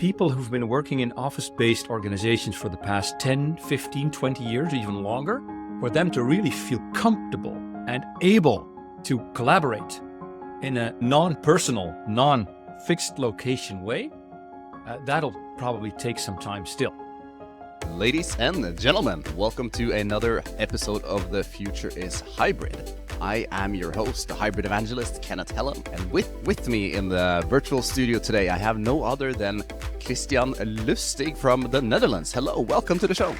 people who've been working in office-based organizations for the past 10, 15, 20 years, even longer, for them to really feel comfortable and able to collaborate in a non-personal, non-fixed location way, that'll probably take some time still. Ladies and gentlemen, welcome to another episode of The Future is Hybrid. I am your host, the hybrid evangelist, Kenneth Hellem, and with me in the virtual studio today, I have no other than Christiaan Lustig from the Netherlands. Hello, welcome to the show.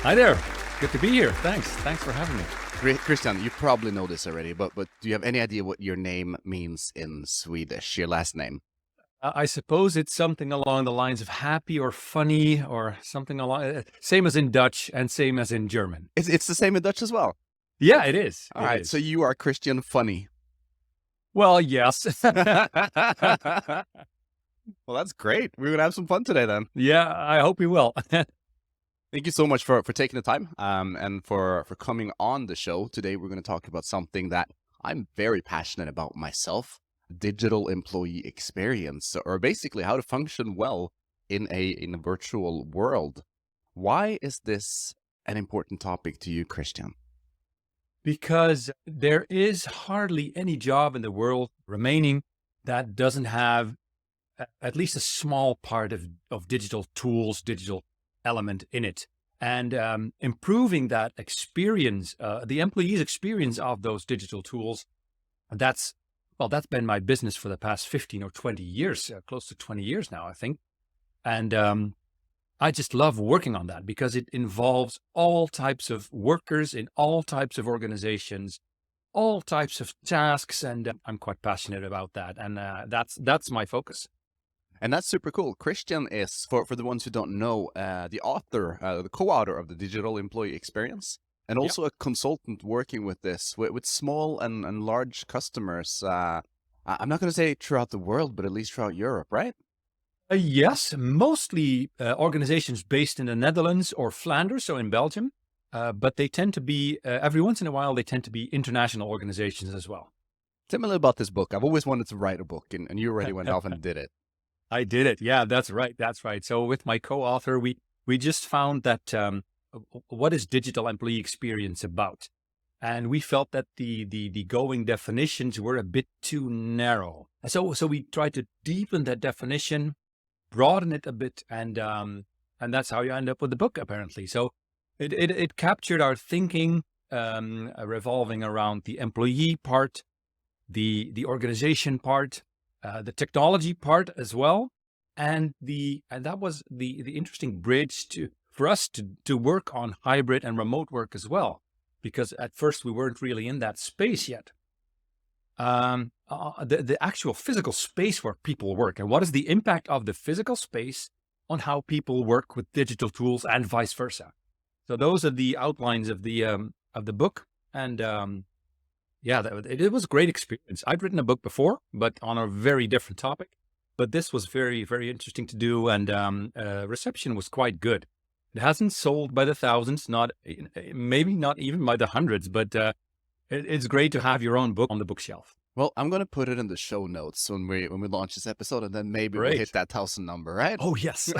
Hi there. Good to be here. Thanks for having me. Christiaan, you probably know this already, but do you have any idea what your name means in Swedish, your last name? I suppose it's something along the lines of happy or funny or something along, same as in Dutch and same as in German. It's the same in Dutch as well? Yeah, it is. All right, so you are Christiaan Funny. Well, yes. Well, that's great. We're going to have some fun today then. Yeah, I hope we will. Thank you so much for taking the time and for coming on the show. Today, we're going to talk about something that I'm very passionate about myself, digital employee experience, or basically how to function well in a virtual world. Why is this an important topic to you, Christiaan? Because there is hardly any job in the world remaining that doesn't have at least a small part of digital tools, digital element in it. And improving that experience, the employee's experience of those digital tools, that's been my business for the past 15 or 20 years, close to 20 years now, I think. And I just love working on that because it involves all types of workers in all types of organizations, all types of tasks, and I'm quite passionate about that. And that's my focus. And that's super cool. Christiaan is, for the ones who don't know, the author, the co-author of the Digital Employee Experience, and also a consultant working with this, with small and large customers. I'm not going to say throughout the world, but at least throughout Europe, right? Yes, mostly organizations based in the Netherlands or Flanders, so in Belgium. But they tend to be, every once in a while, they tend to be international organizations as well. Tell me a little about this book. I've always wanted to write a book, and you already went off and did it. I did it. Yeah, that's right. That's right. So with my co-author, we just found that what is digital employee experience about? And we felt that the going definitions were a bit too narrow. So we tried to deepen that definition, broaden it a bit, and that's how you end up with the book, apparently. So it captured our thinking, revolving around the employee part, the organization part, the technology part as well, and that was the interesting bridge for us to work on hybrid and remote work as well, because at first we weren't really in that space yet. The actual physical space where people work, and what is the impact of the physical space on how people work with digital tools and vice versa. So those are the outlines of the book, and it was a great experience. I'd written a book before, but on a very different topic. But this was very, very interesting to do, and reception was quite good. It hasn't sold by the thousands, maybe not even by the hundreds, but it's great to have your own book on the bookshelf. Well, I'm going to put it in the show notes when we launch this episode, and then maybe we'll hit that 1,000 number, right? Oh yes,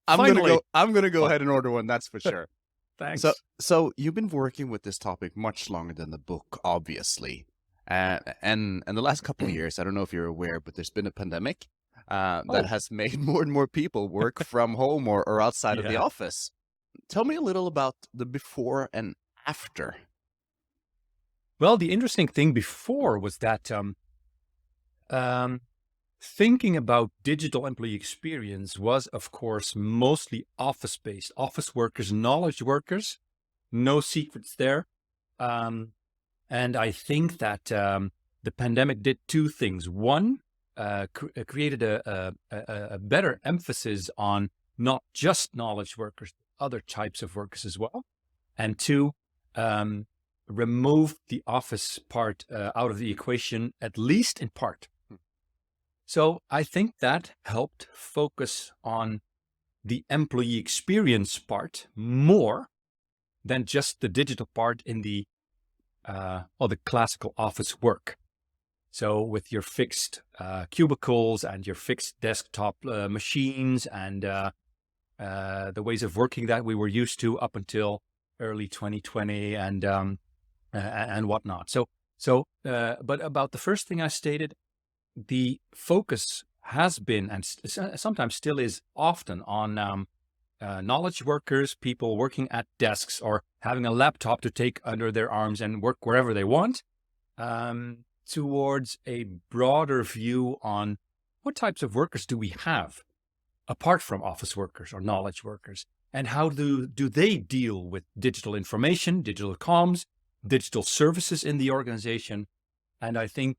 I'm going to go ahead and order one. That's for sure. Thanks. So you've been working with this topic much longer than the book, obviously. And the last couple of years, I don't know if you're aware, but there's been a pandemic that has made more and more people work from home or outside of the office. Tell me a little about the before and after. Well, the interesting thing before was that thinking about digital employee experience was, of course, mostly office-based, office workers, knowledge workers, no secrets there. And I think that the pandemic did two things. One, created a better emphasis on not just knowledge workers, other types of workers as well. And two, removed the office part out of the equation, at least in part. So I think that helped focus on the employee experience part more than just the digital part in the classical office work. So with your fixed cubicles and your fixed desktop machines and the ways of working that we were used to up until early 2020 and whatnot. But about the first thing I stated, the focus has been and sometimes still is often on knowledge workers, people working at desks or having a laptop to take under their arms and work wherever they want, towards a broader view on what types of workers do we have apart from office workers or knowledge workers, and how do they deal with digital information, digital comms, digital services in the organization. And I think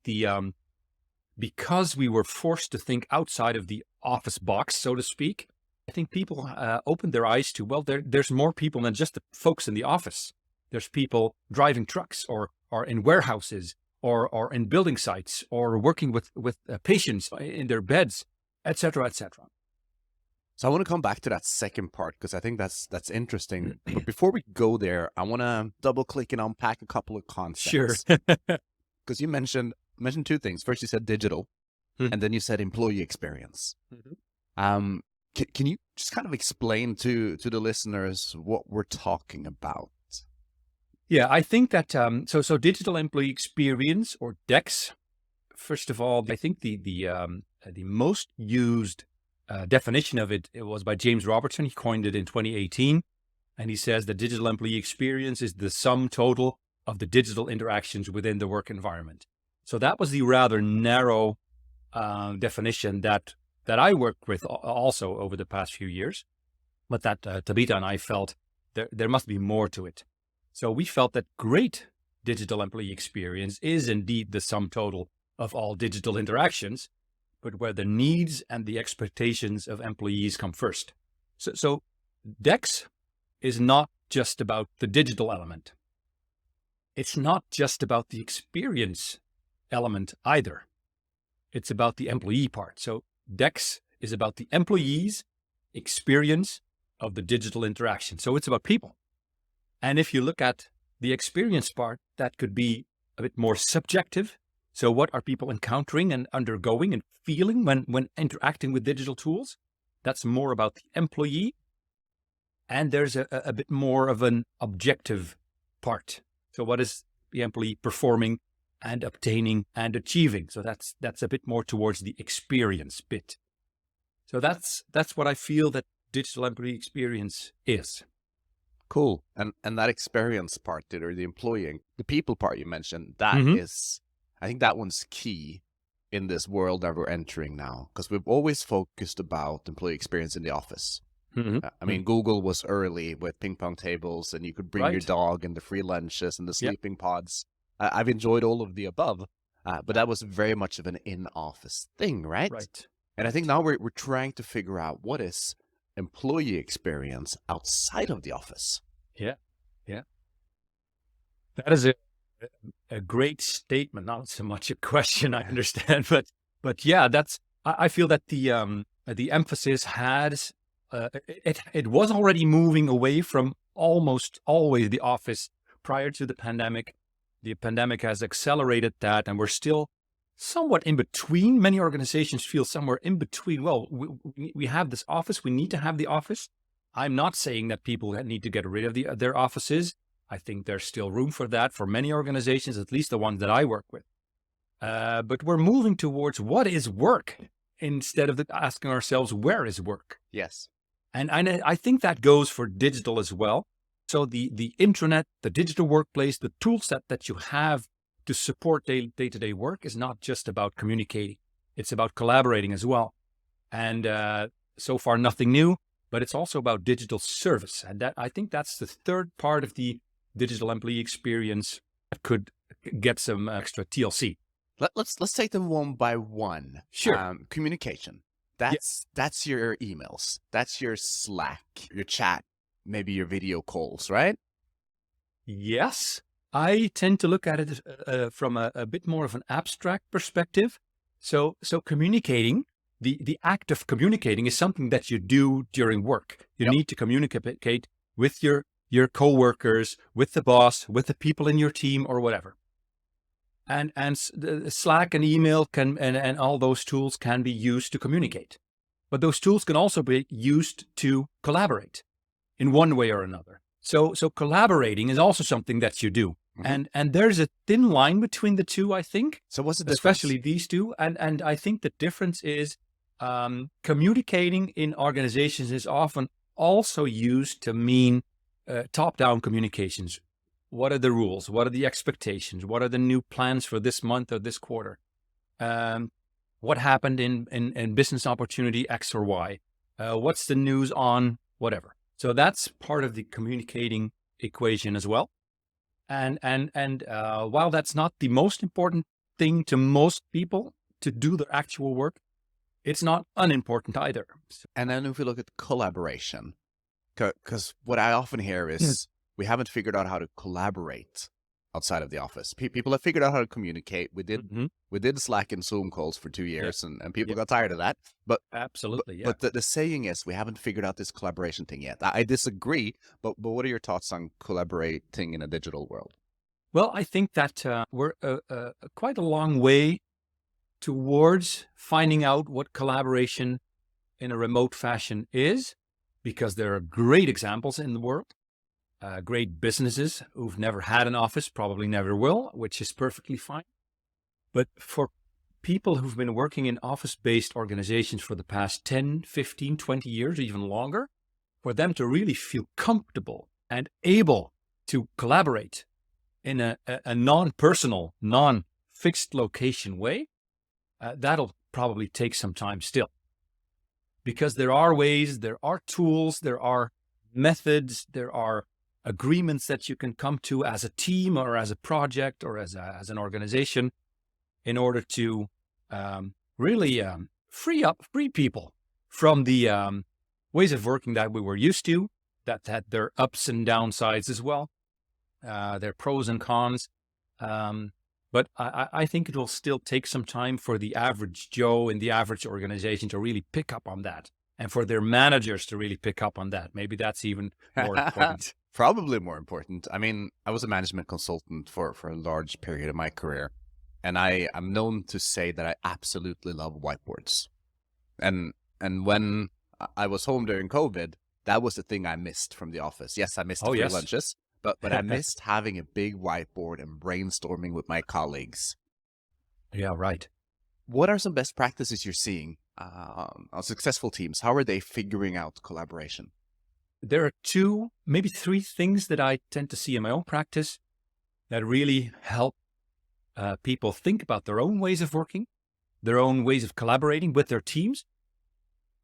because we were forced to think outside of the office box, so to speak, I think people opened their eyes to, well, there's more people than just the folks in the office. There's people driving trucks or in warehouses or in building sites or working with patients in their beds, et cetera, et cetera. So I want to come back to that second part because I think that's interesting. But before we go there, I want to double click and unpack a couple of concepts. Sure. Because you mentioned two things. First, you said digital, and then you said employee experience. Can you just kind of explain to the listeners what we're talking about? Yeah, I think that so digital employee experience, or DEX. First of all, I think the most used definition of it was by James Robertson. He coined it in 2018, and he says that digital employee experience is the sum total of the digital interactions within the work environment. So that was the rather narrow definition that I worked with also over the past few years, but that Tabitha and I felt there must be more to it. So we felt that great digital employee experience is indeed the sum total of all digital interactions, but where the needs and the expectations of employees come first. So DEX is not just about the digital element. It's not just about the experience element either. It's about the employee part. So DEX is about the employees' experience of the digital interaction. So it's about people. And if you look at the experience part, that could be a bit more subjective. So what are people encountering and undergoing and feeling when interacting with digital tools? That's more about the employee. And there's a bit more of an objective part. So what is the employee performing and obtaining and achieving? So that's a bit more towards the experience bit. So that's what I feel that digital employee experience is. Cool. And that experience part, or the employee, the people part you mentioned, that is, I think that one's key in this world that we're entering now, because we've always focused about employee experience in the office. I mean, Google was early with ping pong tables, and you could bring your dog and the free lunches and the sleeping pods. I've enjoyed all of the above, but that was very much of an in-office thing, right? Right. And I think now we're trying to figure out what is employee experience outside of the office. Yeah. That is a great statement. Not so much a question, I understand, but yeah, I feel that the emphasis has it was already moving away from almost always the office prior to the pandemic. The pandemic has accelerated that, and we're still somewhat in between. Many organizations feel somewhere in between. Well, we have this office. We need to have the office. I'm not saying that people need to get rid of their offices. I think there's still room for that for many organizations, at least the ones that I work with. But we're moving towards what is work instead of asking ourselves, where is work? Yes. And I think that goes for digital as well. So the intranet, the digital workplace, the tool set that you have to support day-to-day work is not just about communicating. It's about collaborating as well. And so far, nothing new, but it's also about digital service. And I think that's the third part of the digital employee experience that could get some extra TLC. Let's take them one by one. Sure. Communication. That's your emails. That's your Slack, your chat, maybe your video calls, right? Yes. I tend to look at it from a bit more of an abstract perspective. So communicating, the act of communicating is something that you do during work. You need to communicate with your coworkers, with the boss, with the people in your team or whatever. And Slack and email and all those tools can be used to communicate. But those tools can also be used to collaborate in one way or another. So collaborating is also something that you do. And there's a thin line between the two, I think. So what's the difference? Especially these two. And I think the difference is communicating in organizations is often also used to mean top-down communications. What are the rules? What are the expectations? What are the new plans for this month or this quarter? What happened in business opportunity X or Y? What's the news on whatever? So that's part of the communicating equation as well. And while that's not the most important thing to most people to do their actual work, it's not unimportant either. And then if we look at collaboration, because what I often hear is we haven't figured out how to collaborate outside of the office. People have figured out how to communicate. We did Slack and Zoom calls for 2 years, and people got tired of that. But absolutely, But the saying is we haven't figured out this collaboration thing yet. I disagree, but what are your thoughts on collaborating in a digital world? Well, I think that we're quite a long way towards finding out what collaboration in a remote fashion is, because there are great examples in the world. Great businesses who've never had an office, probably never will, which is perfectly fine. But for people who've been working in office-based organizations for the past 10, 15, 20 years, even longer, for them to really feel comfortable and able to collaborate in a non-personal, non-fixed location way, that'll probably take some time still. Because there are ways, there are tools, there are methods, there are agreements that you can come to as a team or as a project or as an organization in order to really free people from the ways of working that we were used to, that had their ups and downsides as well, their pros and cons. But I think it will still take some time for the average Joe in the average organization to really pick up on that, and for their managers to really pick up on that. Maybe that's even more important. Probably more important. I mean, I was a management consultant for a large period of my career, and I'm known to say that I absolutely love whiteboards. And when I was home during COVID, that was the thing I missed from the office. Yes, I missed the free lunches, but I missed having a big whiteboard and brainstorming with my colleagues. Yeah, right. What are some best practices you're seeing on successful teams? How are they figuring out collaboration? There are 2, maybe 3 things that I tend to see in my own practice that really help people think about their own ways of working, their own ways of collaborating with their teams,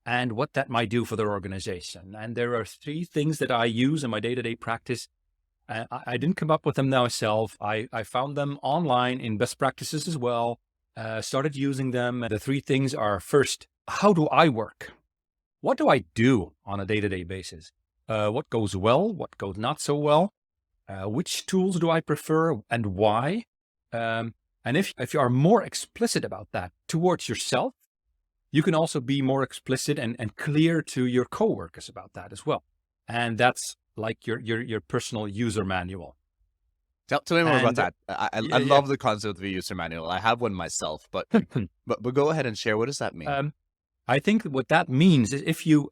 and what that might do for their organization. And there are 3 things that I use in my day-to-day practice. I didn't come up with them myself. I found them online in best practices as well, started using them. The 3 things are: first, how do I work? What do I do on a day-to-day basis? What goes well? What goes not so well? Which tools do I prefer and why? And if you are more explicit about that towards yourself, you can also be more explicit and clear to your coworkers about that as well. And that's like your personal user manual. Tell me more about that. I love the concept of a user manual. I have one myself, but go ahead and share. What does that mean? I think what that means is if you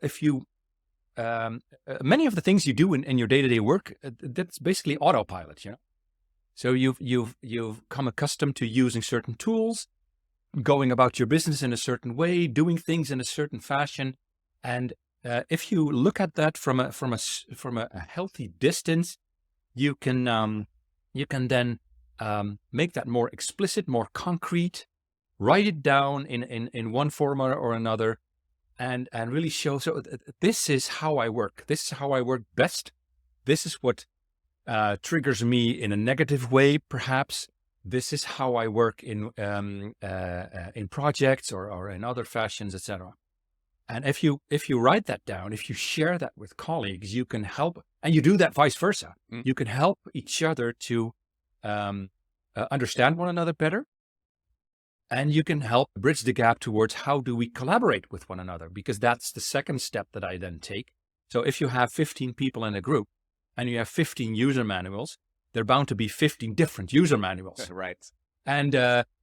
many of the things you do in your day-to-day work, that's basically autopilot, you know. So you've come accustomed to using certain tools, going about your business in a certain way, doing things in a certain fashion, and if you look at that from a healthy distance, you can then make that more explicit, more concrete, write it down in one form or another, and really show. So this is how I work. This is how I work best. This is what triggers me in a negative way, perhaps. This is how I work in projects or in other fashions, etc. And if you write that down, if you share that with colleagues, you can help, and you do that vice versa. You can help each other to understand one another better, and you can help bridge the gap towards how do we collaborate with one another, because that's the second step that I then take. So if you have 15 people in a group and you have 15 user manuals, they're bound to be 15 different user manuals. Right. And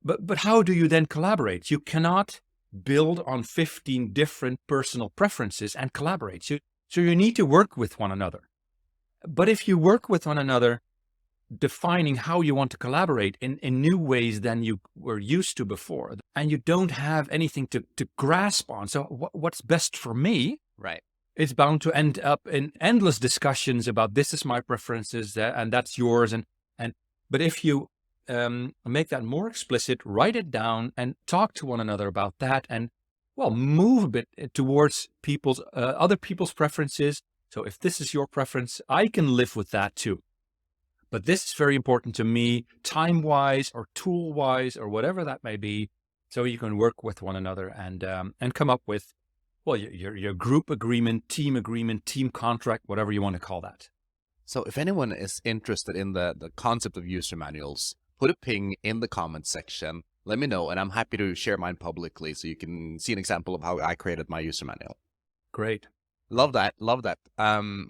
but how do you then collaborate? You cannot build on 15 different personal preferences and collaborate. So you need to work with one another. But if you work with one another, defining how you want to collaborate in new ways than you were used to before, and you don't have anything to grasp on. So what's best for me? Right. It's bound to end up in endless discussions about this is my preferences and that's yours. But if you make that more explicit, write it down and talk to one another about that, and well, move a bit towards other people's preferences. So if this is your preference, I can live with that too. But this is very important to me, time-wise or tool-wise or whatever that may be. So you can work with one another and come up with, well, your group agreement, team contract, whatever you want to call that. So if anyone is interested in the concept of user manuals, put a ping in the comments section. Let me know, and I'm happy to share mine publicly so you can see an example of how I created my user manual. Great. Love that. Love that.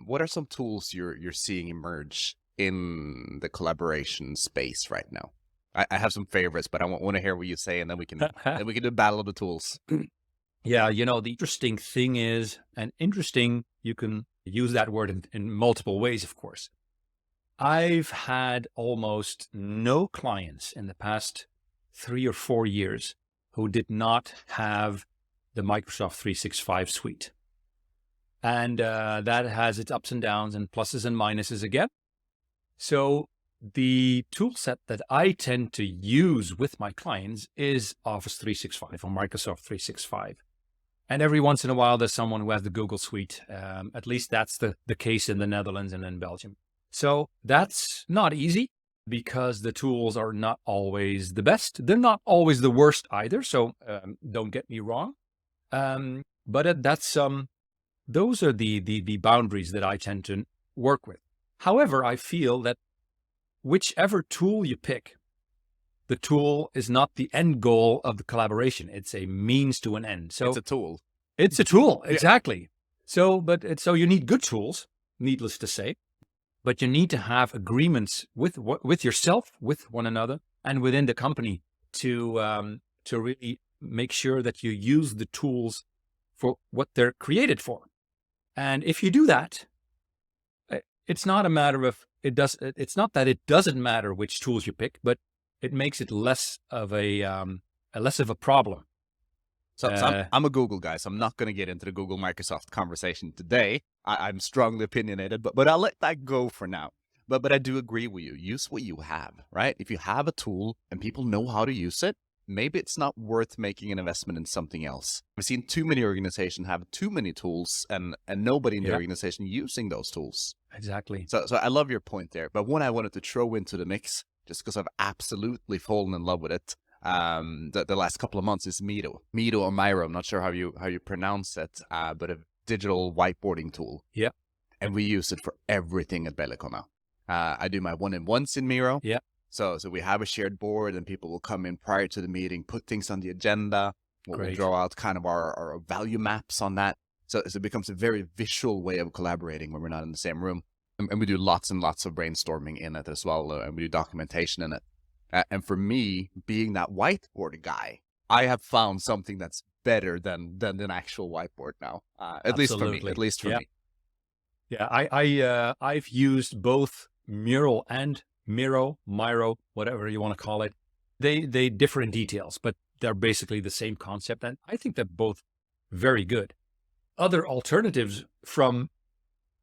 What are some tools you're seeing emerge in the collaboration space right now? I have some favorites, but I want to hear what you say, and then we can do a battle of the tools. Yeah, the interesting thing is, and interesting, you can use that word in multiple ways, of course. I've had almost no clients in the past 3 or 4 years who did not have the Microsoft 365 suite. And that has its ups and downs and pluses and minuses again. So the tool set that I tend to use with my clients is Office 365 or Microsoft 365. And every once in a while, there's someone who has the Google suite. At least that's the case in the Netherlands and in Belgium. So that's not easy because the tools are not always the best. They're not always the worst either. So don't get me wrong. But those are the boundaries that I tend to work with. However, I feel that whichever tool you pick, the tool is not the end goal of the collaboration. It's a means to an end. So it's a tool. It's a tool, exactly. So you need good tools, needless to say, but you need to have agreements with yourself, with one another, and within the company to really make sure that you use the tools for what they're created for. And if you do that, it's not a matter of it's not that it doesn't matter which tools you pick, but it makes it less of a problem. So I'm a Google guy, so I'm not going to get into the Google Microsoft conversation today. I'm strongly opinionated, but I'll let that go for now. But I do agree with you. Use what you have, right? If you have a tool and people know how to use it, maybe it's not worth making an investment in something else. I've seen too many organizations have too many tools and nobody in the organization using those tools. Exactly. So I love your point there. But one I wanted to throw into the mix, just because I've absolutely fallen in love with it, the last couple of months is Miro or Miro. I'm not sure how you pronounce it, but a digital whiteboarding tool. Yeah. And we use it for everything at Bellicon now. I do my one-on-ones in Miro. Yeah. So we have a shared board and people will come in prior to the meeting, put things on the agenda. We'll draw out kind of our value maps on that. So it becomes a very visual way of collaborating when we're not in the same room. And we do lots and lots of brainstorming in it as well. And we do documentation in it. And for me, being that whiteboard guy, I have found something that's better than an actual whiteboard now. At least for me. Yeah, I've used both Mural and Miro, whatever you want to call it. They differ in details, but they're basically the same concept. And I think they're both very good. Other alternatives from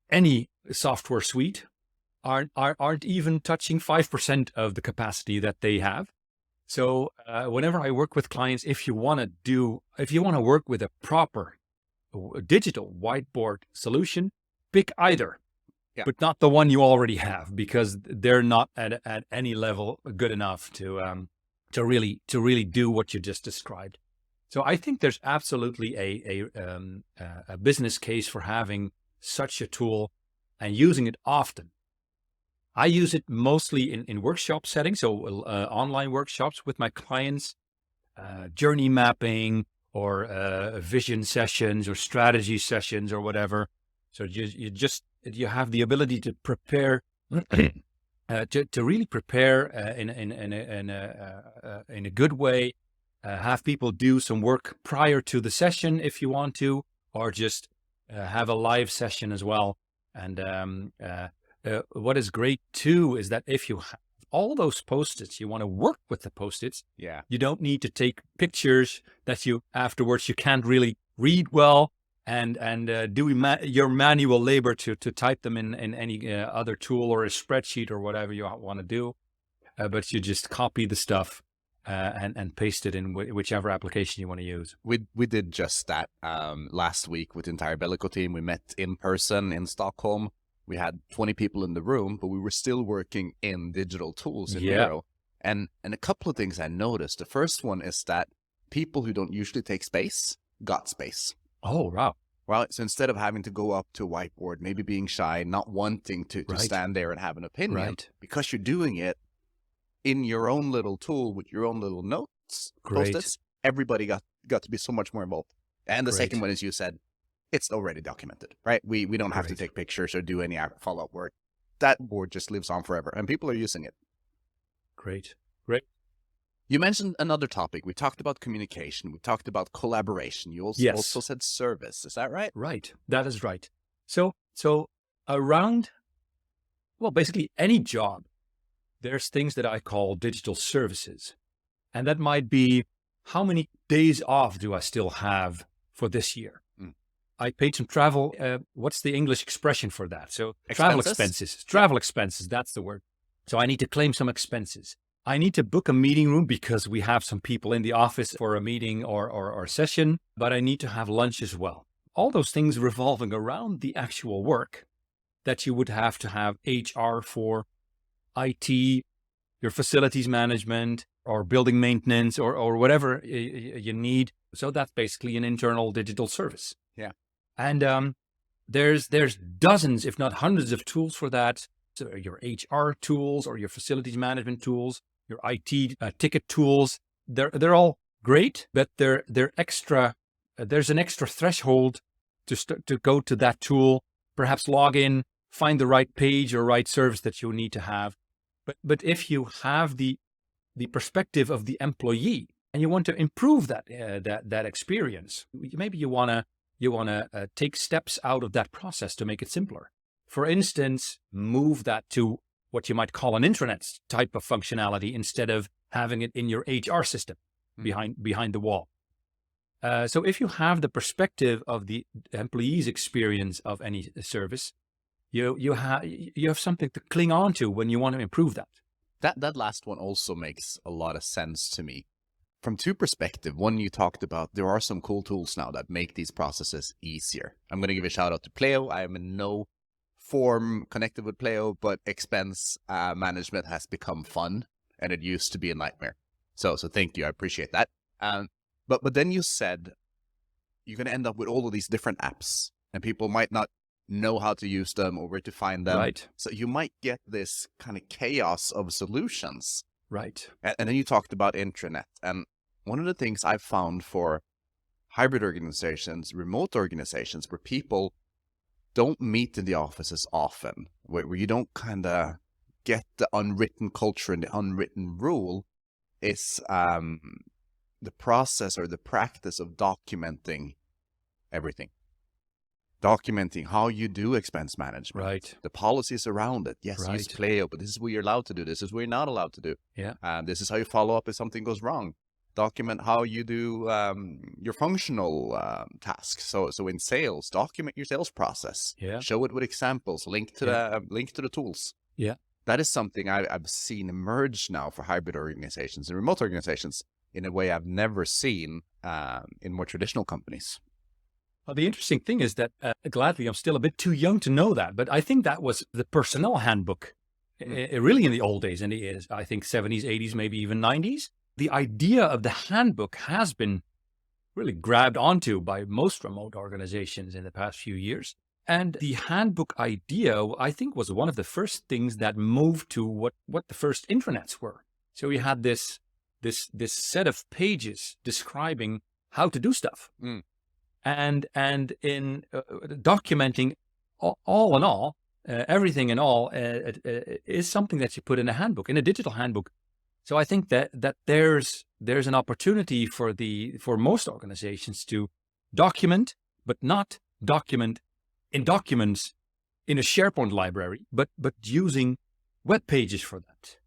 any software suite aren't even touching 5% of the capacity that they have. So whenever I work with clients, if you want to work with a proper digital whiteboard solution, pick either, but not the one you already have, because they're not at any level good enough to really do what you just described. So I think there's absolutely a business case for having such a tool and using it often. I use it mostly in workshop settings, so online workshops with my clients, journey mapping or vision sessions or strategy sessions or whatever. So you have the ability to prepare to really prepare in a good way. Have people do some work prior to the session if you want to, or just have a live session as well. And what is great too is that if you have all those post-its, you want to work with the post-its. Yeah. You don't need to take pictures that you afterwards you can't really read well, and do your manual labor to type them in any other tool or a spreadsheet or whatever you want to do. But you just copy the stuff and paste it in whichever application you want to use. We did just that last week with the entire Bellico team. We met in person in Stockholm. We had 20 people in the room, but we were still working in digital tools in Miro. And a couple of things I noticed. The first one is that people who don't usually take space got space. Oh, wow. Well, so instead of having to go up to a whiteboard, maybe being shy, not wanting to stand there and have an opinion, because you're doing it in your own little tool with your own little notes, post-its, everybody got to be so much more involved. And the second one, as you said, it's already documented, right? We don't have to take pictures or do any follow-up work. That board just lives on forever, and people are using it. Great. You mentioned another topic. We talked about communication. We talked about collaboration. You also said service. Is that right? Right. That is right. So around, well, basically any job, there's things that I call digital services. And that might be, how many days off do I still have for this year? I paid some travel. What's the English expression for that? So travel expenses. Travel expenses, that's the word. So I need to claim some expenses. I need to book a meeting room because we have some people in the office for a meeting or session, but I need to have lunch as well. All those things revolving around the actual work that you would have to have HR for, IT, your facilities management, or building maintenance, or whatever you need. So that's basically an internal digital service. Yeah. And there's dozens, if not hundreds of tools for that. So your HR tools or your facilities management tools, your IT ticket tools, they're all great, but they're extra. There's an extra threshold to go to that tool, perhaps log in, find the right page or right service that you need to have. But if you have the perspective of the employee and you want to improve that experience, maybe you wanna take steps out of that process to make it simpler. For instance, move that to what you might call an intranet type of functionality instead of having it in your HR system behind the wall. So if you have the perspective of the employee's experience of any service, you have something to cling on to when you want to improve that. That last one also makes a lot of sense to me. From two perspectives. One, you talked about there are some cool tools now that make these processes easier. I'm going to give a shout out to Pleo. I am in no form connected with Pleo, but expense management has become fun, and it used to be a nightmare. So thank you. I appreciate that. But then you said you're going to end up with all of these different apps, and people might not know how to use them or where to find them. Right. So you might get this kind of chaos of solutions. Right. And then you talked about intranet. And one of the things I've found for hybrid organizations, remote organizations, where people don't meet in the offices often, where you don't kind of get the unwritten culture and the unwritten rule, is the process or the practice of documenting everything. Documenting how you do expense management, Right. the policies around it. Yes, Right. use Pleo, but this is what you're allowed to do. This is what you're not allowed to do. Yeah. This is how you follow up if something goes wrong. Document how you do your functional tasks. So in sales, document your sales process. Yeah. Show it with examples. Link to the tools. Yeah. That is something I've seen emerge now for hybrid organizations and remote organizations in a way I've never seen in more traditional companies. Well, the interesting thing is that, gladly, I'm still a bit too young to know that, but I think that was the personnel handbook, really in the old days, in the, I think, 70s, 80s, maybe even 90s. The idea of the handbook has been really grabbed onto by most remote organizations in the past few years. And the handbook idea, I think, was one of the first things that moved to what the first intranets were. So we had this set of pages describing how to do stuff. And in documenting all in all, everything and all is something that you put in a handbook, in a digital handbook. So I think that there's an opportunity for most organizations to document, but not document in documents in a SharePoint library, but using web pages for that.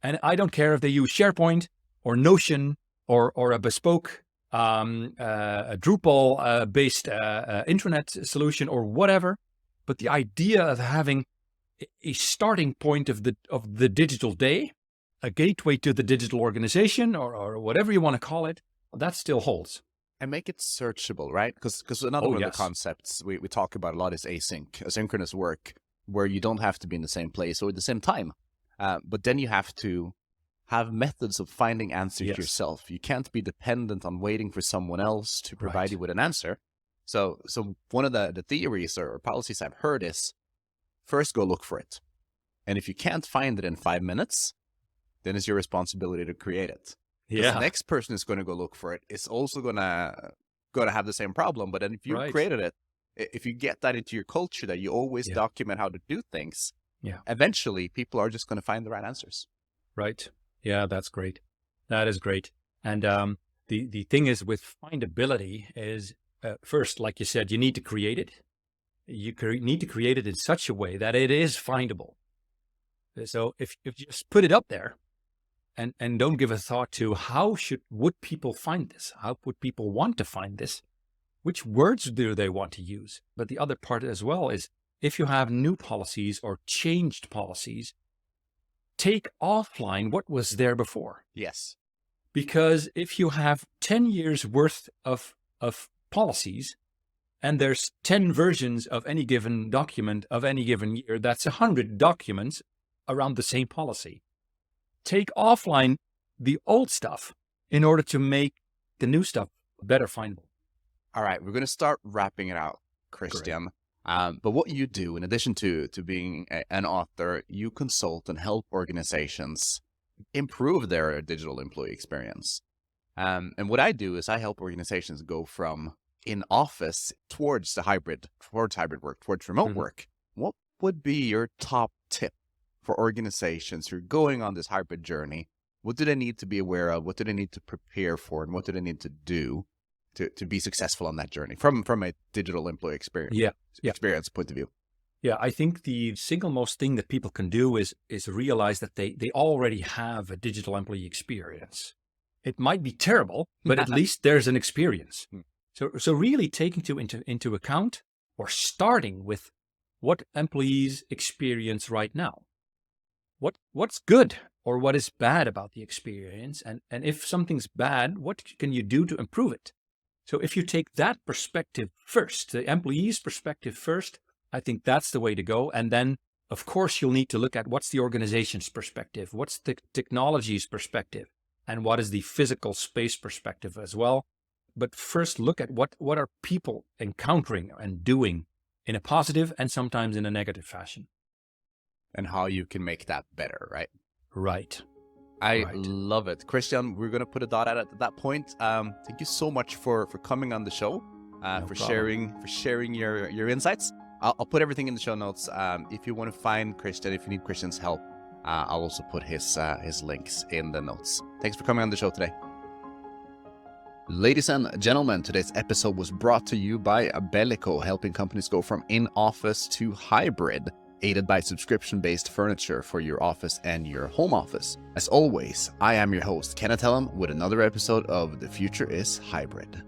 And I don't care if they use SharePoint or Notion or a bespoke a Drupal based intranet solution or whatever. But the idea of having a starting point of the digital day, a gateway to the digital organization, or whatever you want to call it, that still holds. And make it searchable, right? Because another one of the concepts we talk about a lot is asynchronous work, where you don't have to be in the same place or at the same time. But then you have to have methods of finding answers yourself. You can't be dependent on waiting for someone else to provide you with an answer. So one of the theories or policies I've heard is, first go look for it. And if you can't find it in 5 minutes, then it's your responsibility to create it. Yeah. The next person is going to go look for it. It's also going to have the same problem. But then if you created it, if you get that into your culture, that you always document how to do things, eventually people are just going to find the right answers. Right. Yeah, that's great. That is great. And the thing is with findability is, first, like you said, you need to create it. You need to create it in such a way that it is findable. So if you just put it up there and don't give a thought to would people find this? How would people want to find this? Which words do they want to use? But the other part as well is, if you have new policies or changed policies, take offline what was there before. Yes. Because if you have 10 years worth of policies, and there's 10 versions of any given document of any given year, that's 100 documents around the same policy. Take offline the old stuff in order to make the new stuff better findable. All right, we're going to start wrapping it out, Christiaan. But what you do, in addition to being an author, you consult and help organizations improve their digital employee experience. And what I do is I help organizations go from in office towards hybrid work, towards remote work. What would be your top tip for organizations who are going on this hybrid journey? What do they need to be aware of? What do they need to prepare for? And what do they need to do to be successful on that journey from a digital employee experience point of view? Yeah, I think the single most thing that people can do is realize that they already have a digital employee experience. It might be terrible, but at least there's an experience. So really taking into account, or starting with, what employees experience right now. What's good or what is bad about the experience? And if something's bad, what can you do to improve it? So if you take that perspective first, the employee's perspective first, I think that's the way to go. And then, of course, you'll need to look at what's the organization's perspective, what's the technology's perspective, and what is the physical space perspective as well. But first, look at what are people encountering and doing in a positive and sometimes in a negative fashion. And how you can make that better, right? Right. I love it. Christiaan, we're going to put a dot at that point. Thank you so much for coming on the show, for sharing your insights. I'll put everything in the show notes. If you want to find Christiaan, if you need Christiaan's help, I'll also put his links in the notes. Thanks for coming on the show today. Ladies and gentlemen, today's episode was brought to you by Bellico, helping companies go from in-office to hybrid, aided by subscription-based furniture for your office and your home office. As always, I am your host, Kenneth Hellem, with another episode of The Future is Hybrid.